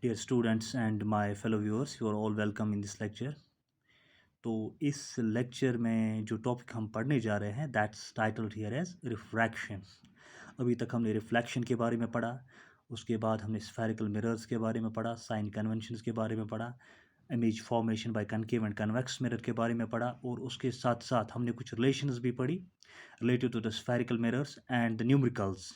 Dear students and my fellow viewers, you are all welcome in this lecture. तो इस lecture में जो topic हम पढ़ने जा रहे हैं that's titled here as refraction. अभी तक हमने रिफ्लेक्शन के बारे में पढ़ा, उसके बाद हमने स्फेरिकल मिरर्स के बारे में पढ़ा, साइन कन्वेंशंस के बारे में पढ़ा, image formation by concave and convex mirror के बारे में पढ़ा, और उसके साथ साथ हमने कुछ रिलेशंस भी पढ़ी related to the spherical mirrors and the numericals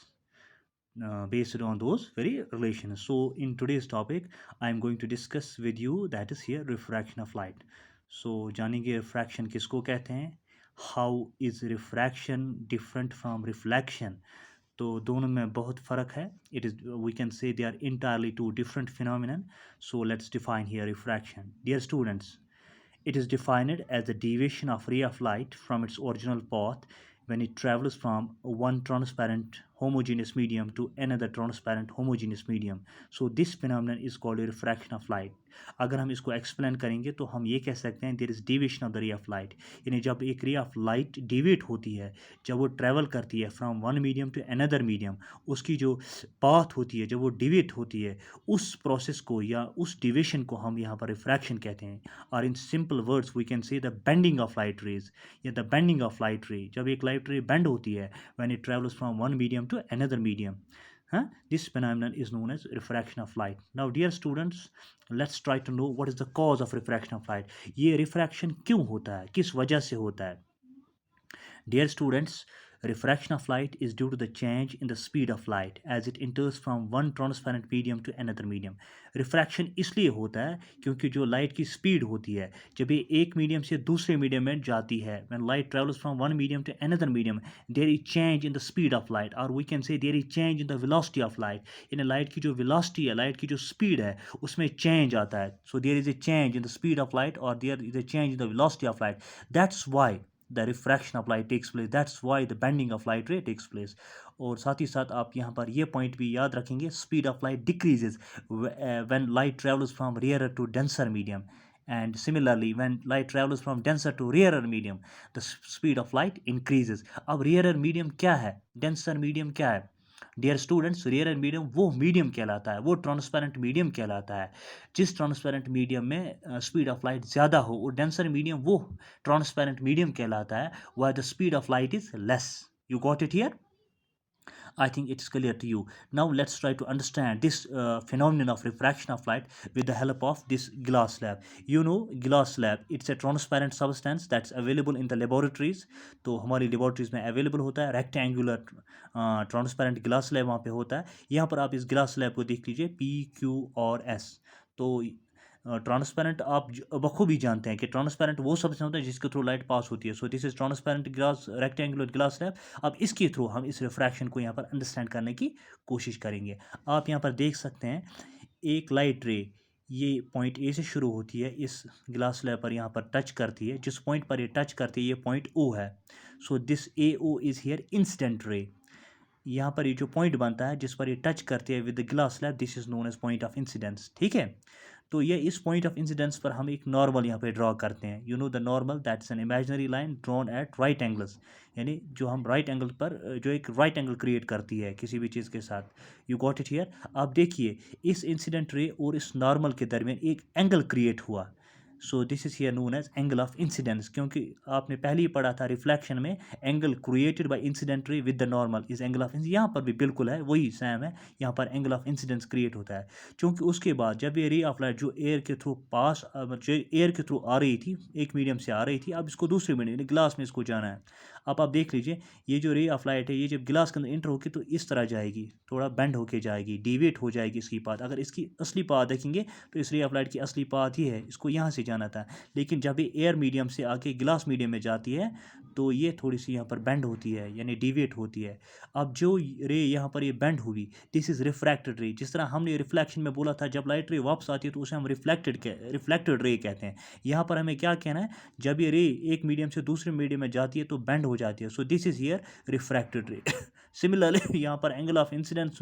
based on those very relations. So in today's topic, I am going to discuss with you that is here refraction of light. So जानेंगे refraction किसको कहते हैं, how is refraction different from reflection. तो दोनों में बहुत फ़र्क है. It is, we can say they are entirely two different phenomenon. So let's define here refraction. Dear students, it is defined as the deviation of ray of light from its original path when it travels from one transparent homogeneous medium to another transparent homogeneous medium. So this phenomenon is called a refraction of light. अगर हम इसको explain करेंगे तो हम ये कह सकते हैं there is deviation of the ray of light, यानी जब एक रे ऑफ लाइट डिवेट होती है, जब वो ट्रैवल करती है from one medium to another medium, उसकी जो पाथ होती है, जब वो डिवेट होती है, उस प्रोसेस को या उस डिवेशन को हम यहाँ पर रिफ्रैक्शन कहते हैं. और in simple words we can say the bending of light rays या the bending of light ray. जब एक लाइट रे बेंड होती है when it travels from one medium to another medium. This phenomenon is known as refraction of light. Now dear students, let's try to know what is the cause of refraction of light. ये refraction क्यों होता है, किस वजह से होता है. Dear students, refraction of light is due to the change in the speed of light as it enters from one transparent medium to another medium. Refraction इसलिए होता है क्योंकि जो लाइट की स्पीड होती है जब ये एक मीडियम से दूसरे मीडियम में जाती है, when light travels from one medium to another medium, there is change in the speed of light, or we can say there is change in the velocity of light. In light की जो velocity है, light की जो speed है, उसमें change आता है. So there is a change in the speed of light, or there is a change in the velocity of light. That's why the refraction of light takes place. That's why the bending of light ray takes place. और साथ ही साथ आप यहाँ पर ये point भी याद रखेंगे, speed of light decreases when light travels from rarer to denser medium, and similarly when light travels from denser to rarer medium, the speed of light increases. अब rarer medium क्या है, denser medium क्या है. Dear students, rare medium वो medium कहलाता है, वो transparent medium कहलाता है जिस ट्रांसपेरेंट मीडियम में स्पीड ऑफ लाइट ज़्यादा हो, और डेंसर मीडियम वो ट्रांसपेरेंट मीडियम कहलाता है where the speed of light is less. You got it here? I think it's clear to you. Now let's try to understand this phenomenon of refraction of light with the help of this glass slab. You know glass slab, it's a transparent substance that's available in the laboratories. तो हमारी laboratories में available होता है, rectangular transparent glass slab वहाँ पे होता है. यहाँ पर आप इस glass slab को देख लीजिए, P, Q और S. तो ट्रांसपेरेंट आप बखूबी जानते हैं कि ट्रांसपेरेंट वो सबसे होता है जिसके थ्रू लाइट पास होती है. So this is transparent glass, rectangular glass slab. अब इसके थ्रू हम इस रिफ्रैक्शन को यहाँ पर अंडरस्टैंड करने की कोशिश करेंगे. आप यहाँ पर देख सकते हैं एक लाइट रे ये पॉइंट ए से शुरू होती है, इस ग्लास स्लैब पर यहाँ पर टच करती है, जिस पॉइंट पर ये टच करती है ये पॉइंट ओ है. So this A O is here incident ray. यहाँ पर ये जो पॉइंट बनता है जिस पर ये टच करती है with the glass slab, this is known as point of incidence. ठीक है, तो ये इस पॉइंट ऑफ इंसिडेंस पर हम एक नॉर्मल यहाँ पे ड्रॉ करते हैं. You know the normal, that's an imaginary line drawn at right angles, यानी जो हम राइट एंगल पर जो एक राइट एंगल क्रिएट करती है किसी भी चीज़ के साथ. You got it here. आप देखिए इस इंसिडेंट रे और इस नॉर्मल के दरमियान एक एंगल क्रिएट हुआ. So this is here known as angle of incidence, क्योंकि आपने पहले ही पढ़ा था रिफ्लेक्शन में angle created by incident ray with the normal is angle of incidence. यहाँ पर भी बिल्कुल है, वही सेम है. यहाँ पर एंगल ऑफ इंसिडेंस क्रिएट होता है क्योंकि उसके बाद जब ये रे ऑफ लाइट जो एयर के थ्रू पास, जो एयर के थ्रू आ रही थी, एक मीडियम से आ रही थी, अब इसको दूसरे मीडियम ग्लास में इसको जाना है. अब आप देख लीजिए ये जो रे ऑफ लाइट है ये जब ग्लास के अंदर इंटर होगी तो इस तरह जाएगी, थोड़ा बेंड होके जाएगी, डिवेट हो जाएगी इसकी पाथ. अगर इसकी असली पाथ देखेंगे तो इस रे ऑफ लाइट की असली पाथ ही है, इसको यहाँ से जाना था. लेकिन जब ये एयर मीडियम से आके ग्लास मीडियम में जाती है तो ये थोड़ी सी यहाँ पर बेंड होती है, यानी डिवेट होती है. अब जो रे यहाँ पर ये बेंड हुई, दिस इज रिफ्रैक्टेड रे. जिस तरह हमने रिफ्लेक्शन में बोला था जब लाइट रे वापस आती है तो उसे हम रिफ्लेक्टेड रे कहते हैं. यहाँ पर हमें क्या कहना है, जब ये रे एक मीडियम से दूसरे मीडियम में जाती है तो बेंड हो जाती है. So this is here refracted रे. सिमिलरली यहाँ पर एंगल ऑफ इंसिडेंस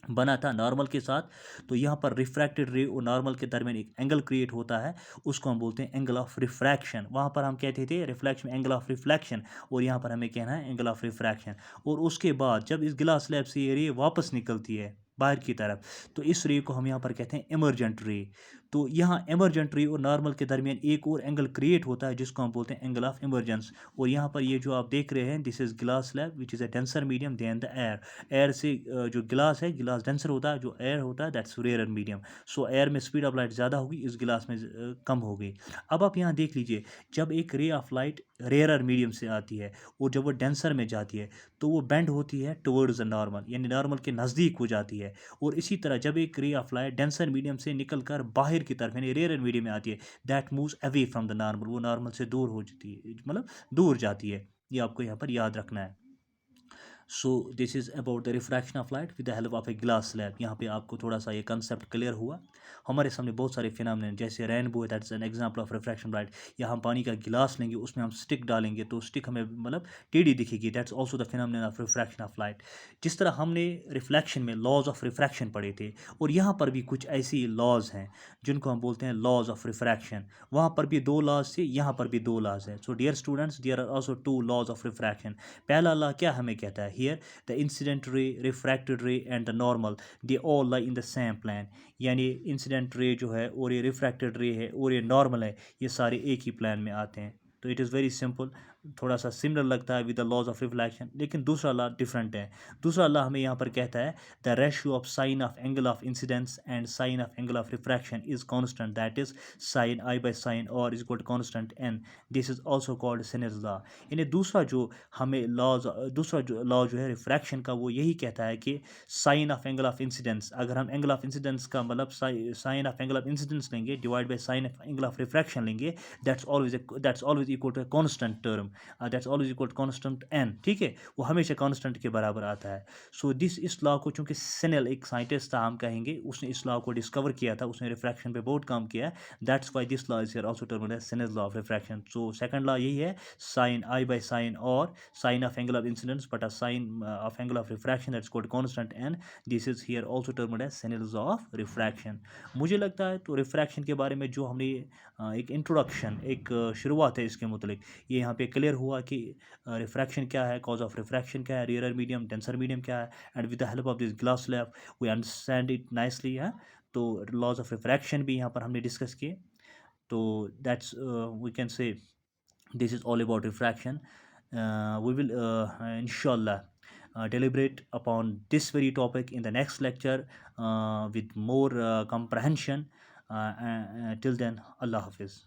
बना था नॉर्मल के साथ, तो यहाँ पर रिफ्रैक्टेड रे और नॉर्मल के दरमियान एक एंगल क्रिएट होता है, उसको हम बोलते हैं एंगल ऑफ रिफ्रैक्शन. वहाँ पर हम कहते थे रिफ्लेक्शन एंगल ऑफ रिफ्लेक्शन, और यहाँ पर हमें कहना है एंगल ऑफ रिफ्रैक्शन. और उसके बाद जब इस ग्लास स्लैब से ये रे वापस निकलती है बाहर की तरफ, तो इस रे को हम यहाँ पर कहते हैं इमर्जेंट रे। तो यहाँ इमर्जेंट रे और नॉर्मल के दरमियान एक और एंगल क्रिएट होता है जिसको हम बोलते हैं एंगल ऑफ इमर्जेंस। और यहाँ पर ये जो आप देख रहे हैं, this is glass slab which is a denser medium than the air. Air से जो गिलास है, गिलास डेंसर होता है, जो एयर होता है that's rare medium. So air में स्पीड ऑफ लाइट ज़्यादा होगी, इस गिलास में कम होगी। अब आप यहाँ देख लीजिए, जब एक रे ऑफ लाइट रेयर मीडियम से आती है और जब वो डेंसर में जाती है तो वो बेंड होती है टुवर्ड्स द नॉर्मल, यानी नॉर्मल के नज़दीक हो जाती है। और इसी तरह जब एक रे ऑफ लाइट डेंसर मीडियम से निकल कर बाहर की तरफ यानी रेयर मीडियम में आती है, that moves away from the normal, वो नॉर्मल से दूर हो जाती है, मतलब दूर जाती है। ये आपको यहाँ पर याद रखना है। So this is about the refraction of light with the help of a glass slab. यहाँ पे आपको थोड़ा सा ये कंसेप्ट क्लियर हुआ। हमारे सामने बहुत सारे फिनोमेनन जैसे rainbow, that's an example of refraction light. या हम पानी का गिलास लेंगे, उसमें हम स्टिक डालेंगे तो स्टिक हमें मतलब टेढ़ी दिखेगी, that's also the phenomenon of refraction of light. जिस तरह हमने रिफ्लेक्शन में लॉज ऑफ रिफ्रैक्शन पढ़े थे, और यहाँ पर भी कुछ ऐसी लॉज हैं जिनको हम बोलते हैं लॉज ऑफ रिफ्रैक्शन। वहाँ पर भी दो लॉज थे, यहाँ पर भी दो लॉज हैं। So dear students, there are also two laws of refraction. पहला लॉ क्या हमें कहता है, here the incident ray, refracted ray and the normal, they all lie in the same plane. यानी इंसिडेंट रे जो है और ये रिफ्रैक्टेड रे है और ये नॉर्मल है, ये सारे एक ही प्लान में आते हैं। तो इट इज़ वेरी सिंपल, थोड़ा सा सिमिलर लगता है with the laws of reflection, लेकिन दूसरा लॉ डिफरेंट है। दूसरा लॉ हमें यहाँ पर कहता है the ratio of sine of angle of incidence and sine of angle of refraction is constant, that is sine i by sine r is equal to constant n. This is also called Snell's law. यानी दूसरा जो हमें laws, दूसरा जो law जो है refraction का, वो यही कहता है कि sine of angle of incidence, अगर हम एंगल ऑफ इंसिडेंस का मतलब sine of angle of incidence लेंगे divide by sine of angle of refraction लेंगे, that's always equal to constant term, that's always equal to constant n. ठीक है, वो हमेशा कॉन्स्टेंट के बराबर आता है। सो दिस, इस लॉ को, चूंकि सेनेल एक साइंटिस्ट था हम कहेंगे, उसने इस लॉ को डिस्कवर किया था, उसने रिफ्रैक्शन पे बहुत काम किया है, that's why this law is also termed as Snell's law of refraction. So second law यही है, sine i by sine r sine of angle of incidence but a sign of angle of refraction that's called constant n. This is here also termed as Snell's law of refraction. मुझे लगता है तो refraction के बारे में जो हमने एक इंट्रोडक्शन, एक शुरुआत है इसके मुतलिक, ये यहाँ पे क्लियर हुआ कि रिफ्रैक्शन क्या है, कॉज ऑफ रिफ्रैक्शन क्या है, रेयर मीडियम, डेंसर मीडियम क्या है, and with the help of this glass slab we understand it nicely है। तो लॉज ऑफ रिफ्रैक्शन भी यहाँ पर हमने डिस्कस किए। तो that's we can say this is all about refraction. We will inshallah deliberate upon this very topic in the next lecture with more comprehension. Till then, Allah Hafiz.